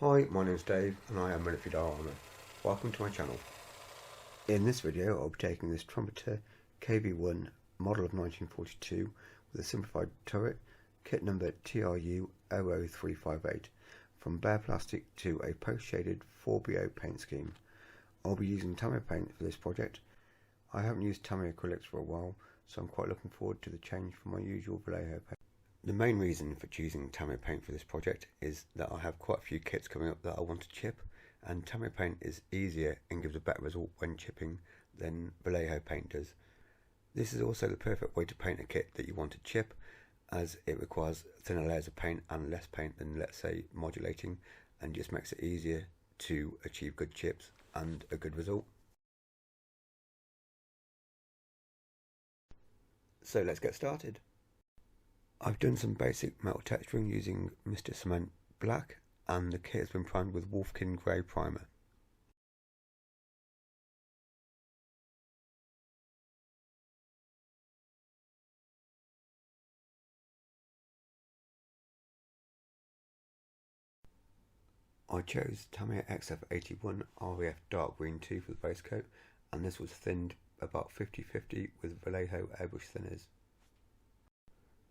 Hi, my name is Dave and I am Military Armour. Welcome to my channel. In this video I'll be taking this Trumpeter KV1 model of 1942 with a simplified turret, kit number TRU00358, from bare plastic to a post-shaded 4BO paint scheme. I'll be using Tamiya paint for this project. I haven't used Tamiya Acrylics for a while, so I'm quite looking forward to the change from my usual Vallejo paint. The main reason for choosing Tamiya paint for this project is that I have quite a few kits coming up that I want to chip, and Tamiya paint is easier and gives a better result when chipping than Vallejo paint does. This is also the perfect way to paint a kit that you want to chip, as it requires thinner layers of paint and less paint than, let's say, modulating, and just makes it easier to achieve good chips and a good result. So let's get started. I've done some basic metal texturing using Mr. Cement Black, and the kit has been primed with Wolfkin Grey primer. I chose Tamiya XF61 REF Dark Green 2 for the base coat, and this was thinned about 50-50 with Vallejo airbrush thinners.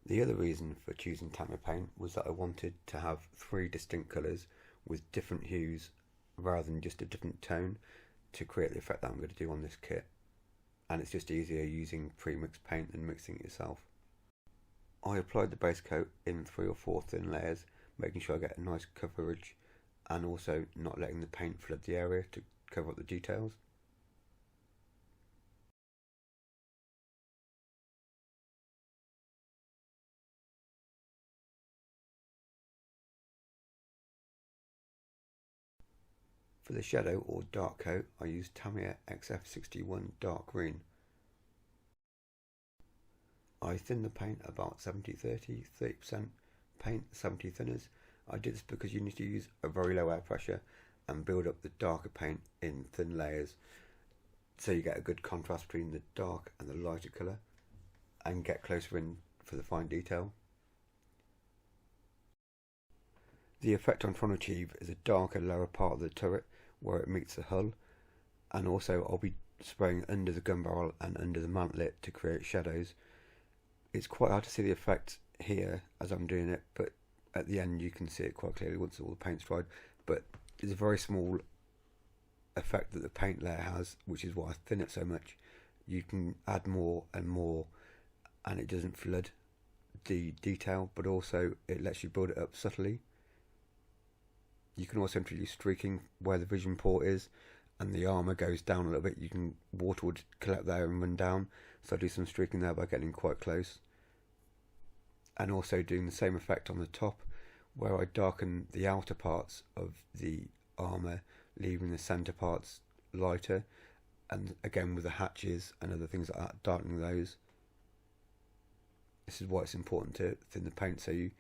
The other reason for choosing Tamiya paint was that I wanted to have three distinct colours with different hues rather than just a different tone to create the effect that I'm going to do on this kit, and it's just easier using pre-mixed paint than mixing it yourself. I applied the base coat in 3 or 4 thin layers, making sure I get a nice coverage and also not letting the paint flood the area to cover up the details. For the shadow or dark coat, I used Tamiya XF61 Dark Green. I thinned the paint about 70-30, 30% paint, 70 thinners. I did this because you need to use a very low air pressure and build up the darker paint in thin layers, so you get a good contrast between the dark and the lighter colour and get closer in for the fine detail. The effect I'm trying to achieve is a darker lower part of the turret where it meets the hull, and also I'll be spraying under the gun barrel and under the mantlet to create shadows. It's quite hard to see the effect here as I'm doing it, but at the end you can see it quite clearly once all the paint's dried, but it's a very small effect that the paint layer has, which is why I thin it so much. You can add more and more and it doesn't flood the detail, but also it lets you build it up subtly. You can also introduce streaking where the vision port is and the armour goes down a little bit. You can, water would collect there and run down, so I do some streaking there by getting quite close. And also doing the same effect on the top where I darken the outer parts of the armour, leaving the centre parts lighter, and again with the hatches and other things like that, darkening those. This is why it's important to thin the paint, so you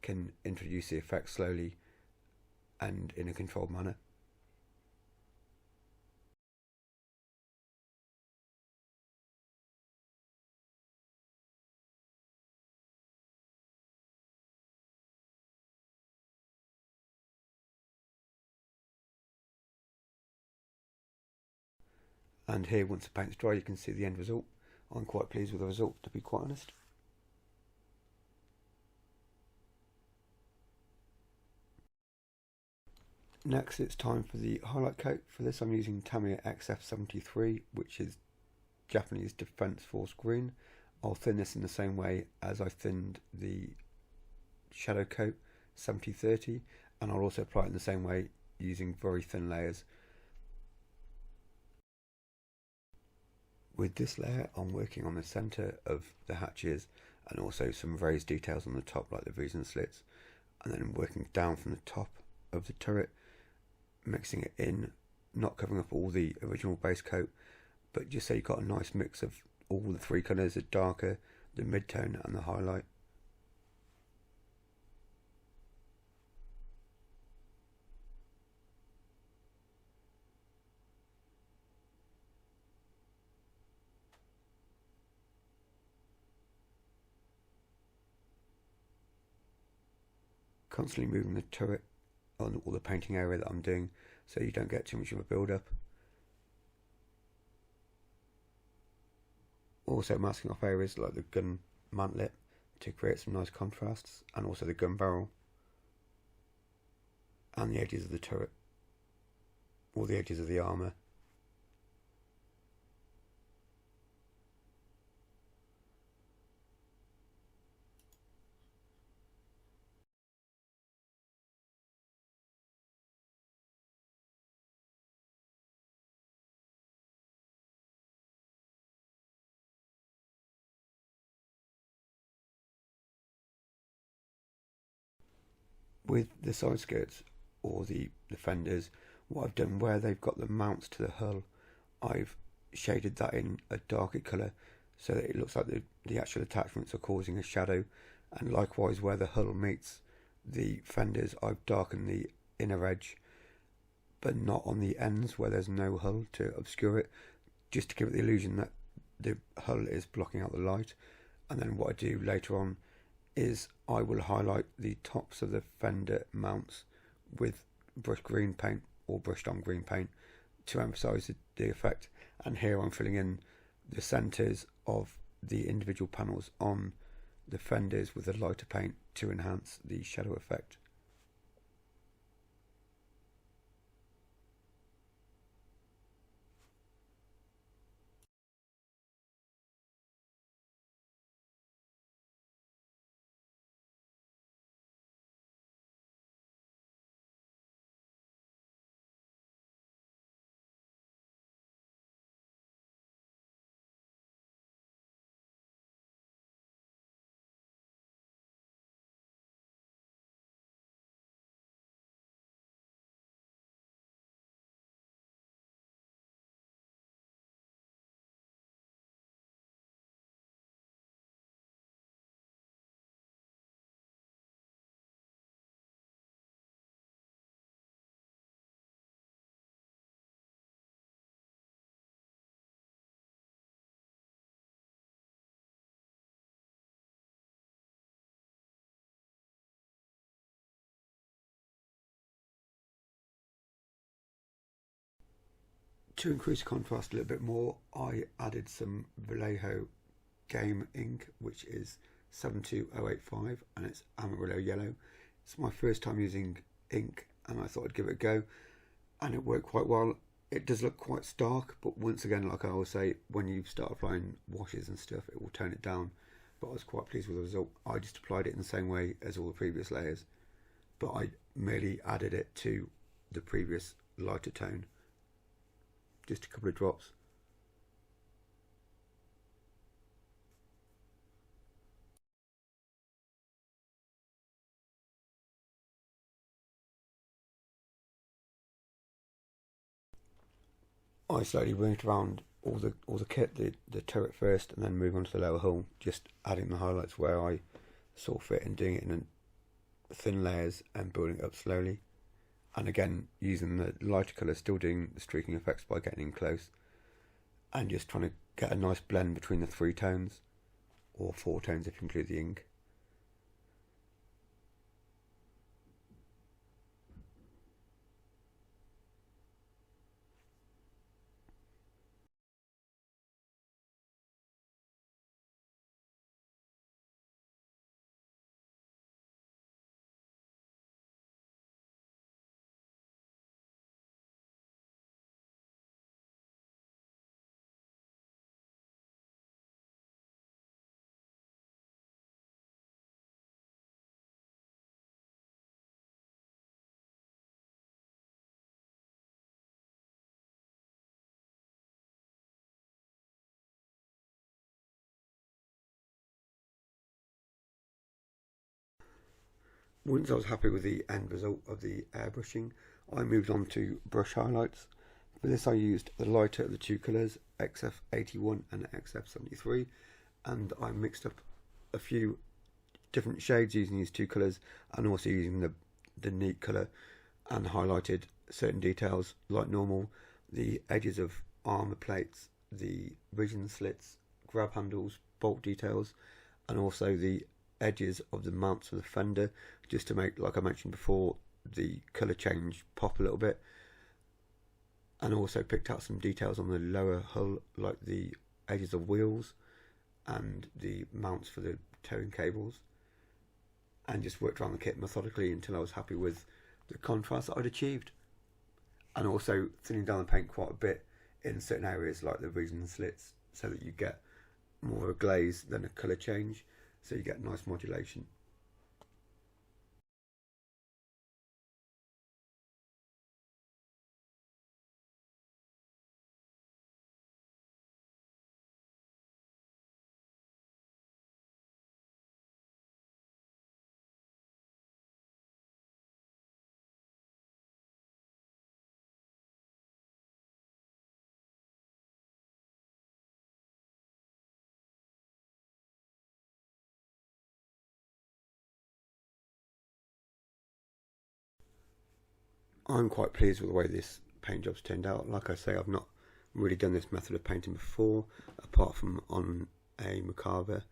can introduce the effect slowly and in a controlled manner. And here, once the paint's dry, you can see the end result. I'm quite pleased with the result, to be quite honest. Next, it's time for the highlight coat. For this, I'm using Tamiya XF73, which is Japanese Defence Force Green. I'll thin this in the same way as I thinned the shadow coat, 70-30, and I'll also apply it in the same way using very thin layers. With this layer, I'm working on the centre of the hatches and also some raised details on the top, like the V's and slits, and then I'm working down from the top of the turret, mixing it in, not covering up all the original base coat, but just so you've got a nice mix of all the three colours, the darker, the mid-tone and the highlight. Constantly moving the turret on all the painting area that I'm doing, so you don't get too much of a build up. Also masking off areas like the gun mantlet to create some nice contrasts, and also the gun barrel and the edges of the turret, or the edges of the armour. With the side skirts or the fenders, what I've done where they've got the mounts to the hull, I've shaded that in a darker colour so that it looks like the actual attachments are causing a shadow, and likewise where the hull meets the fenders, I've darkened the inner edge but not on the ends where there's no hull to obscure it, just to give it the illusion that the hull is blocking out the light. And then what I do later on is I will highlight the tops of the fender mounts with brushed green paint or brushed on green paint to emphasise the effect. And here I'm filling in the centres of the individual panels on the fenders with a lighter paint to enhance the shadow effect. To increase contrast a little bit more, I added some Vallejo game ink, which is 72085, and it's Amarillo yellow. It's my first time using ink, and I thought I'd give it a go, and it worked quite well. It does look quite stark, but once again, like I always say, when you start applying washes and stuff, it will tone it down. But I was quite pleased with the result. I just applied it in the same way as all the previous layers, but I merely added it to the previous lighter tone. Just a couple of drops. I slowly moved around all the kit, the turret first, and then move on to the lower hull, just adding the highlights where I saw fit and doing it in thin layers and building it up slowly. And again, using the lighter colour, still doing the streaking effects by getting in close and just trying to get a nice blend between the 3 tones, or 4 tones if you include the ink. Once I was happy with the end result of the airbrushing, I moved on to brush highlights. For this I used the lighter of the 2 colours, XF61 and XF73, and I mixed up a few different shades using these 2 colours, and also using the neat colour, and highlighted certain details like normal, the edges of armour plates, the ridge slits, grab handles, bolt details, and also the edges of the mounts of the fender, just to make, like I mentioned before, the colour change pop a little bit, and also picked out some details on the lower hull, like the edges of wheels and the mounts for the towing cables, and just worked around the kit methodically until I was happy with the contrast that I'd achieved. And also thinning down the paint quite a bit in certain areas like the V's and slits, so that you get more of a glaze than a colour change, so you get nice modulation. I'm quite pleased with the way this paint job's turned out. Like I say, I've not really done this method of painting before, apart from on a macabre,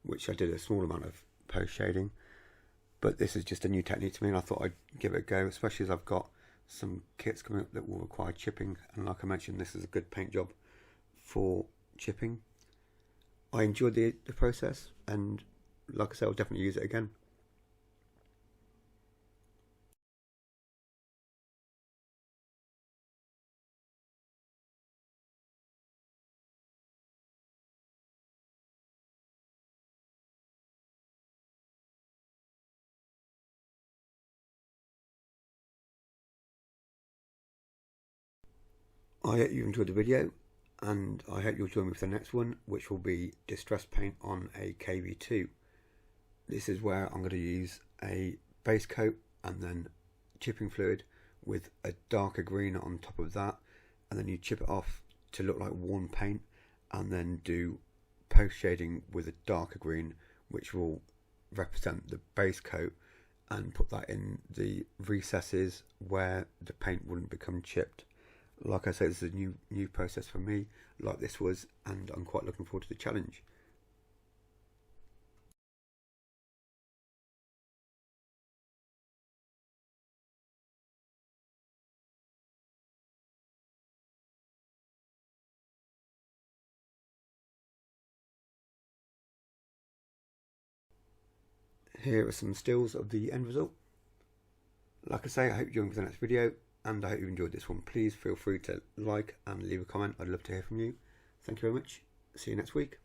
which I did a small amount of post shading. But this is just a new technique to me, and I thought I'd give it a go, especially as I've got some kits coming up that will require chipping. And like I mentioned, this is a good paint job for chipping. I enjoyed the process, and like I said, I'll definitely use it again. I hope you enjoyed the video, and I hope you'll join me for the next one, which will be distress paint on a KV2. This is where I'm going to use a base coat and then chipping fluid with a darker green on top of that, and then you chip it off to look like worn paint, and then do post shading with a darker green, which will represent the base coat, and put that in the recesses where the paint wouldn't become chipped. Like I said, this is a new process for me, like this was, and I'm quite looking forward to the challenge. Here are some stills of the end result. Like I say, I hope you join me for the next video, and I hope you enjoyed this one. Please feel free to like and leave a comment. I'd love to hear from you. Thank you very much. See you next week.